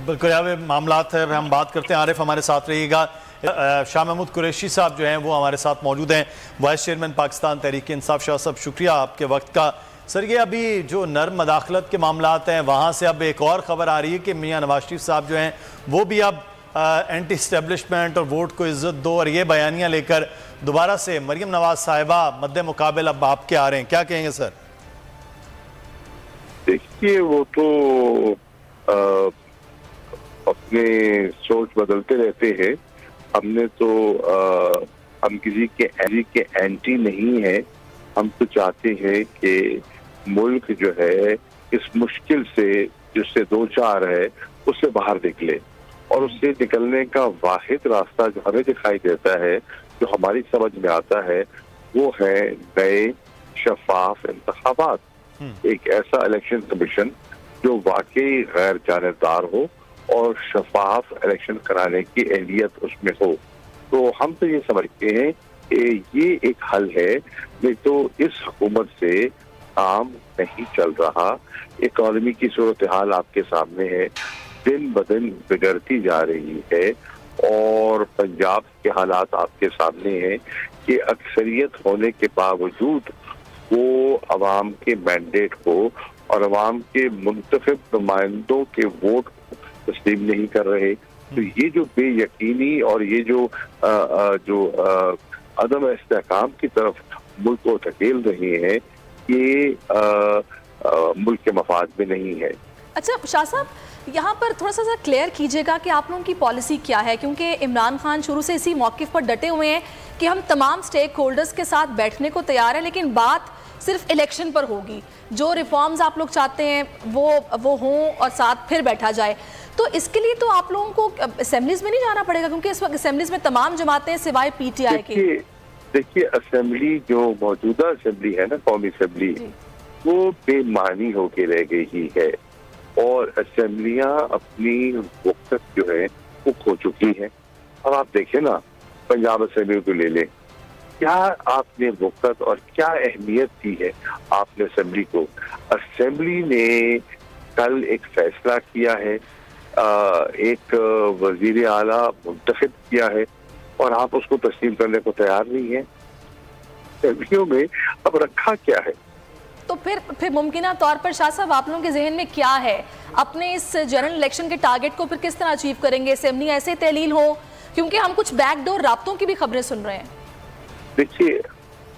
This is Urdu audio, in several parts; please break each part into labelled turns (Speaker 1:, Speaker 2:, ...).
Speaker 1: بقیاوے معاملات ہے ہم بات کرتے ہیں. عارف ہمارے ساتھ رہیے گا. شاہ محمود قریشی صاحب جو ہیں وہ ہمارے ساتھ موجود ہیں, وائس چیئرمین پاکستان تحریک انصاف. شاہ صاحب شکریہ آپ کے وقت کا. سر یہ ابھی جو نرم مداخلت کے معاملات ہیں وہاں سے اب ایک اور خبر آ رہی ہے کہ میاں نواز شریف صاحب جو ہیں وہ بھی اب اینٹی اسٹیبلشمنٹ اور ووٹ کو عزت دو اور یہ بیانیاں لے کر دوبارہ سے مریم نواز صاحبہ مد مقابل اب آپ کے آ رہے ہیں. کیا کہیں گے سر؟
Speaker 2: دیکھیے وہ تو اپنے سوچ بدلتے رہتے ہیں. ہم نے تو ہم کسی کے اینٹی نہیں ہے. ہم تو چاہتے ہیں کہ ملک جو ہے اس مشکل سے جس سے دو چار ہے اس سے باہر نکلے, اور اس سے نکلنے کا واحد راستہ جو ہمیں دکھائی دیتا ہے, جو ہماری سمجھ میں آتا ہے, وہ ہے نئے شفاف انتخابات. ایک ایسا الیکشن کمیشن جو واقعی غیر جانبدار ہو اور شفاف الیکشن کرانے کی اہلیت اس میں ہو. تو ہم تو یہ سمجھتے ہیں کہ یہ ایک حل ہے, نہیں تو اس حکومت سے کام نہیں چل رہا. اکانومی کی صورتحال آپ کے سامنے ہے, دن بدن بگڑتی جا رہی ہے, اور پنجاب کے حالات آپ کے سامنے ہیں کہ اکثریت ہونے کے باوجود وہ عوام کے مینڈیٹ کو اور عوام کے منتخب نمائندوں کے ووٹ کو تسلیم نہیں کر رہے. تو یہ جو بے یقینی اور یہ جو عدم استحکام کی طرف ملک کو دھکیل رہے ہیں, یہ ملک کے مفاد میں نہیں ہے.
Speaker 3: اچھا شاہ صاحب, یہاں پر تھوڑا سا کلیئر کیجئے گا کہ آپ لوگوں کی پالیسی کیا ہے, کیونکہ عمران خان شروع سے اسی موقف پر ڈٹے ہوئے ہیں کہ ہم تمام سٹیک ہولڈرز کے ساتھ بیٹھنے کو تیار ہیں, لیکن بات صرف الیکشن پر ہوگی. جو ریفارمز آپ لوگ چاہتے ہیں وہ ہوں اور ساتھ پھر بیٹھا جائے. تو اس کے لیے تو آپ لوگوں کو اسمبلیز میں نہیں جانا پڑے گا, کیونکہ اس وقت اسمبلیز میں تمام جماعتیں سوائے پی ٹی آئی کے.
Speaker 2: دیکھیے اسمبلی جو موجودہ اسمبلی ہے نا, قومی اسمبلی, وہ بے معنی ہو کے رہ گئی ہے, اور اسمبلیاں اپنی وقت جو ہے وہ کھو چکی ہیں. اب آپ دیکھیں نا, پنجاب اسمبلی کو لے لیں, کیا آپ نے وقت اور کیا اہمیت دی ہے آپ نے اسمبلی کو. اسمبلی نے کل ایک فیصلہ کیا ہے, ایک وزیر اعلیٰ منتخب کیا ہے, اور آپ اس کو تسلیم کرنے کو تیار نہیں ہیں. اسمبلیوں میں اب رکھا کیا ہے؟
Speaker 3: تو پھر ممکنہ طور پر شاہ صاحب آپ لوگوں کے ذہن میں کیا ہے, اپنے اس جنرل الیکشن کے ٹارگٹ کو پھر کس طرح اچیو کریں گے؟ اسمبلی ایسے تحلیل ہو, کیونکہ ہم کچھ بیک ڈور رابطوں کی بھی خبریں سن رہے ہیں.
Speaker 2: دیکھیے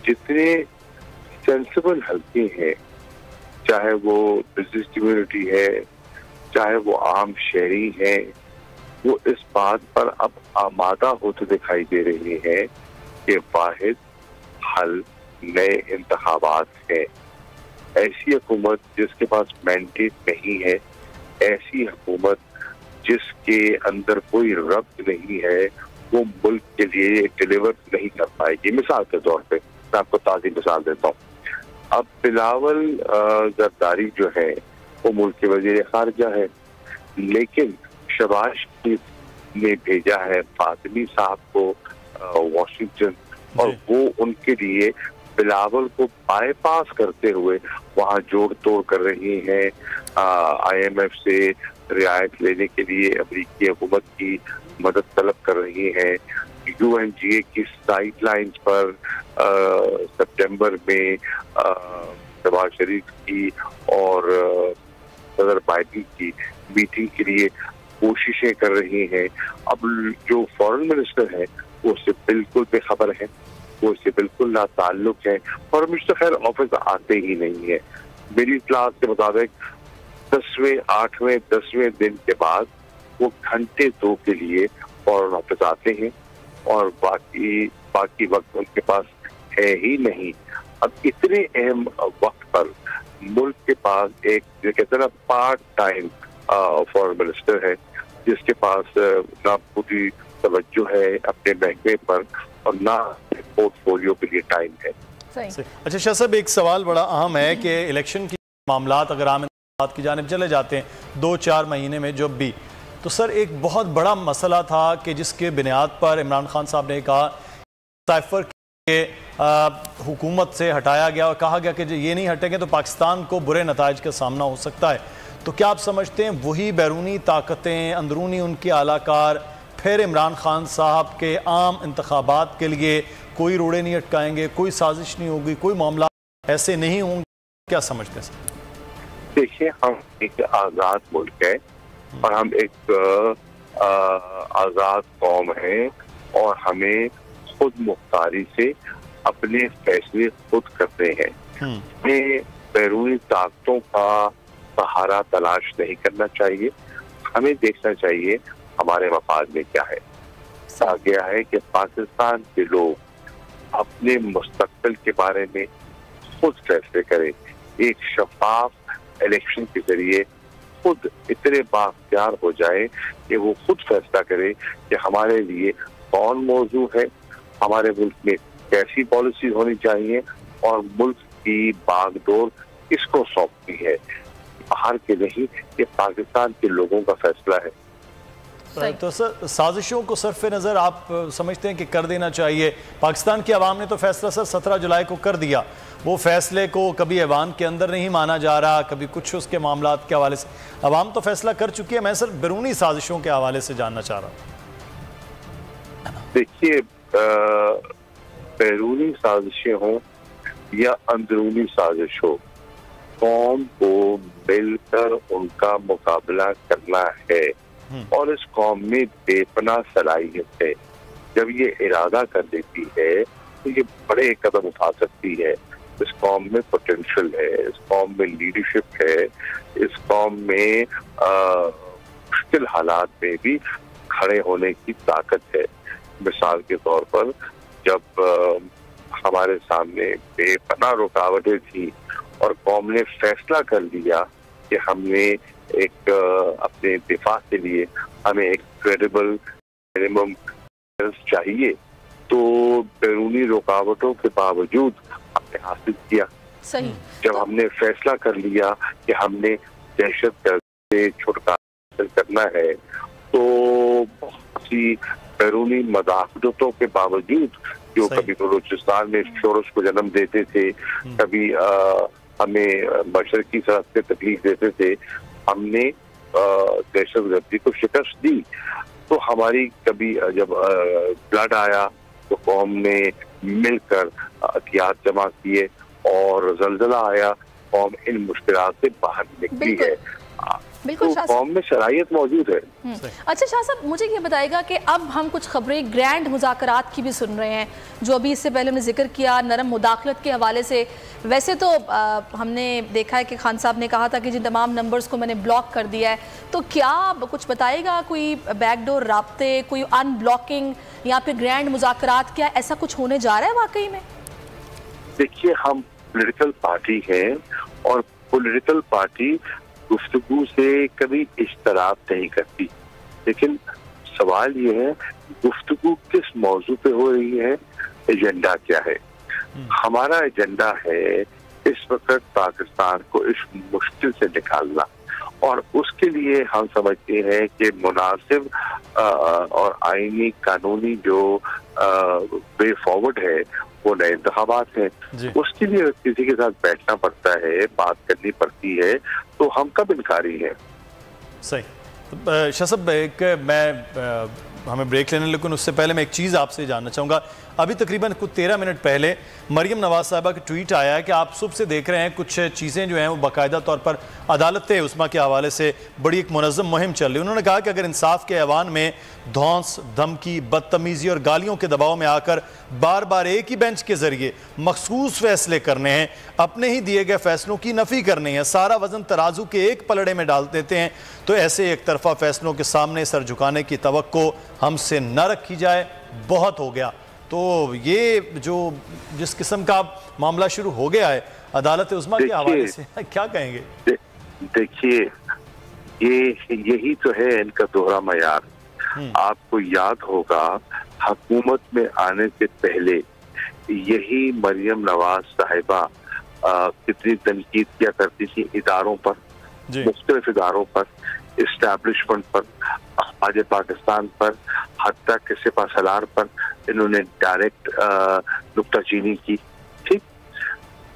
Speaker 2: جتنے سینسیبل حلقے ہیں, چاہے وہ بزنس کمیونٹی ہے, چاہے وہ عام شہری ہیں, وہ اس بات پر اب آمادہ ہوتے دکھائی دے رہے ہیں کہ واحد حل نئے انتخابات ہیں. ایسی حکومت جس کے پاس مینڈیٹ نہیں ہے, ایسی حکومت جس کے اندر کوئی ربط نہیں ہے, وہ ملک کے لیے ڈیلیور نہیں کر پائے گی. مثال کے طور پہ میں آپ کو تازی مثال دیتا ہوں. اب بلاول زرداری جو ہے وہ ملک کے وزیر خارجہ ہے, لیکن شہباز شریف نے بھیجا ہے فاطمی صاحب کو واشنگٹن, اور وہ ان کے لیے بلاول کو بائی پاس کرتے ہوئے وہاں جوڑ توڑ کر رہی ہیں. آئی ایم ایف سے رعایت لینے کے لیے امریکی حکومت کی مدد طلب کر رہی ہیں. یو این جی اے کی سائیڈ لائنز پر سپٹمبر میں شہباز شریف کی اور صدر بائیڈن کی میٹنگ کے لیے کوششیں کر رہی ہیں. اب جو فارن منسٹر ہیں وہ اس سے بالکل بے خبر ہیں, وہ اس سے بالکل لا تعلق ہیں. فارن منسٹر خیر آفس آتے ہی نہیں ہیں. میری اطلاعات کے مطابق 10ویں 8ویں 10ویں دن کے بعد وہ گھنٹے 2 کے لیے فارن آفس آتے ہیں, اور باقی وقت ان کے پاس ہے ہی نہیں. اب اتنے اہم وقت پر ملک کے پاس ایک جو کہتے ہیں نا پارٹ ٹائم فارن منسٹر ہے, جس کے پاس نہ پوری توجہ ہے اپنے محکمے پر اور نہ پورٹ فولیو کے لیے ٹائم ہے.
Speaker 1: اچھا شاہ صاحب, ایک سوال بڑا اہم ہے کہ الیکشن کی معاملات اگر عام انتخابات کی جانب چلے جاتے ہیں 2-4 مہینے میں جب بھی, تو سر ایک بہت بڑا مسئلہ تھا کہ جس کے بنیاد پر عمران خان صاحب نے کہا سائفر کے حکومت سے ہٹایا گیا اور کہا گیا کہ یہ نہیں ہٹیں گے تو پاکستان کو برے نتائج کا سامنا ہو سکتا ہے. تو کیا آپ سمجھتے ہیں وہی بیرونی طاقتیں، اندرونی ان کے اعلی کار پھر عمران خان صاحب کے عام انتخابات کے لیے کوئی روڑے نہیں اٹکائیں گے، کوئی سازش نہیں ہوگی، کوئی معاملات ایسے نہیں ہوں گے؟ کیا سمجھتے ہیں سر؟
Speaker 2: دیکھیے، ہم ایک آزاد ملک ہے اور ہم ایک آزاد قوم ہیں اور ہمیں خود مختاری سے اپنے فیصلے خود کرتے ہیں. ہمیں بیرونی طاقتوں کا سہارا تلاش نہیں کرنا چاہیے. ہمیں دیکھنا چاہیے ہمارے مفاد میں کیا ہے. کہا گیا ہے کہ پاکستان کے لوگ اپنے مستقبل کے بارے میں خود فیصلے کریں. ایک شفاف الیکشن کے ذریعے خود اتنے بااختیار ہو جائے کہ وہ خود فیصلہ کرے کہ ہمارے لیے کون موضوع ہے، ہمارے ملک میں کیسی پالیسی ہونی چاہیے اور ملک کی باغ ڈور کس کو سونپنی ہے. باہر کے نہیں، یہ پاکستان کے لوگوں کا فیصلہ ہے.
Speaker 1: تو سر سازشوں کو صرف نظر آپ سمجھتے ہیں کہ کر دینا چاہیے؟ پاکستان کی عوام نے تو فیصلہ سر 17 جولائی کو کر دیا. وہ فیصلے کو کبھی ایوان کے اندر نہیں مانا جا رہا، کبھی کچھ اس کے معاملات کے حوالے سے. عوام تو فیصلہ کر چکی ہے. میں سر بیرونی سازشوں کے حوالے سے جاننا چاہ رہا ہوں.
Speaker 2: دیکھیے، بیرونی سازشیں ہوں یا اندرونی سازش ہو، قوم کو مل کر ان کا مقابلہ کرنا ہے اور اس قوم میں بے پناہ صلاحیت ہے. جب یہ ارادہ کر دیتی ہے تو یہ بڑے قدم اٹھا سکتی ہے. اس قوم میں پوٹینشل ہے، اس قوم میں لیڈرشپ ہے، اس قوم میں مشکل حالات میں بھی کھڑے ہونے کی طاقت ہے. مثال کے طور پر جب ہمارے سامنے بے پناہ رکاوٹیں تھیں اور قوم نے فیصلہ کر لیا کہ ہم نے ایک اپنے دفاع کے لیے ہمیں ایک کریڈیبل منیمم چاہیے، تو بیرونی رکاوٹوں کے باوجود ہم نے حاصل کیا. جب ہم نے فیصلہ کر لیا کہ ہم نے دہشت گردی سے چھٹکارا حاصل کرنا ہے، تو بہت سی بیرونی مداخلتوں کے باوجود جو کبھی بلوچستان میں شورش کو جنم دیتے تھے، کبھی ہمیں مشرقی سرحد سے تکلیف دیتے تھے، ہم نے دہشت گردی کو شکست دی. تو ہماری کبھی جب فلڈ آیا تو قوم نے مل کر ہتھیار جمع کیے، اور زلزلہ آیا، قوم ان مشکلات سے باہر نکلی ہے.
Speaker 3: بالکل
Speaker 2: قوم میں صلاحیت موجود ہے.
Speaker 3: اچھا شاہ صاحب، مجھے یہ بتائے گا کہ اب ہم کچھ خبریں گرینڈ مذاکرات کی بھی سن رہے ہیں، جو ابھی اس سے پہلے ہم نے ذکر کیا نرم مداخلت کے حوالے سے. ویسے تو ہم نے دیکھا ہے کہ خان صاحب نے کہا تھا کہ جن تمام نمبرز کو میں نے بلاک کر دیا ہے. تو کیا کچھ بتائے گا، کوئی بیک ڈور رابطے، کوئی ان بلاکنگ یا پھر گرینڈ مذاکرات، کیا ایسا کچھ ہونے جا رہا ہے واقعی میں؟
Speaker 2: دیکھیے، ہم پولیٹیکل پارٹی ہیں اور پولیٹیکل پارٹی گفتگو سے کبھی اشتراک نہیں کرتی، لیکن سوال یہ ہے گفتگو کس موضوع پہ ہو رہی ہے، ایجنڈا کیا ہے. ہمارا ایجنڈا ہے اس وقت پاکستان کو اس مشکل سے نکالنا، اور اس کے لیے ہم سمجھتے ہیں کہ مناسب اور آئینی قانونی جو وے فارورڈ ہے وہ نئے انتخابات ہیں. اس کے لیے کسی کے ساتھ بیٹھنا پڑتا ہے، بات کرنی پڑتی ہے، تو ہم کب انکاری ہیں.
Speaker 1: صحیح. شاہ صاحب، ہمیں بریک لینے، لیکن اس سے پہلے میں ایک چیز آپ سے جاننا چاہوں گا. ابھی تقریباً کچھ 13 منٹ پہلے مریم نواز صاحبہ کا ٹویٹ آیا ہے کہ آپ صبح سے دیکھ رہے ہیں کچھ چیزیں جو ہیں وہ باقاعدہ طور پر عدالت عظمیٰ کے حوالے سے بڑی ایک منظم مہم چل رہی ہے. انہوں نے کہا کہ اگر انصاف کے ایوان میں دھونس، دھمکی، بدتمیزی اور گالیوں کے دباؤ میں آ کر بار بار ایک ہی بینچ کے ذریعے مخصوص فیصلے کرنے ہیں، اپنے ہی دیے گئے فیصلوں کی نفی کرنی ہے، سارا وزن ترازو کے ایک پلڑے میں ڈال دیتے ہیں، تو ایسے ایک طرفہ فیصلوں کے سامنے سر جھکانے کی توقع ہم سے نہ رکھی جائے. بہت ہو گیا. تو یہ جو جس قسم کا معاملہ شروع ہو گیا ہے عدالت عظمیٰ کے حوالے سے، کیا کہیں گے؟
Speaker 2: دیکھیے، یہی تو ہے ان کا دوہرا معیار. آپ کو یاد ہوگا حکومت میں آنے سے پہلے یہی مریم نواز صاحبہ کتنی تنقید کیا کرتی تھی اداروں پر، مختلف اداروں پر، اسٹیبلشمنٹ پر، خارج پاکستان پر، حتیٰ کہ سپہ سالار پر انہوں نے ڈائریکٹ نکتہ چینی کی. ٹھیک،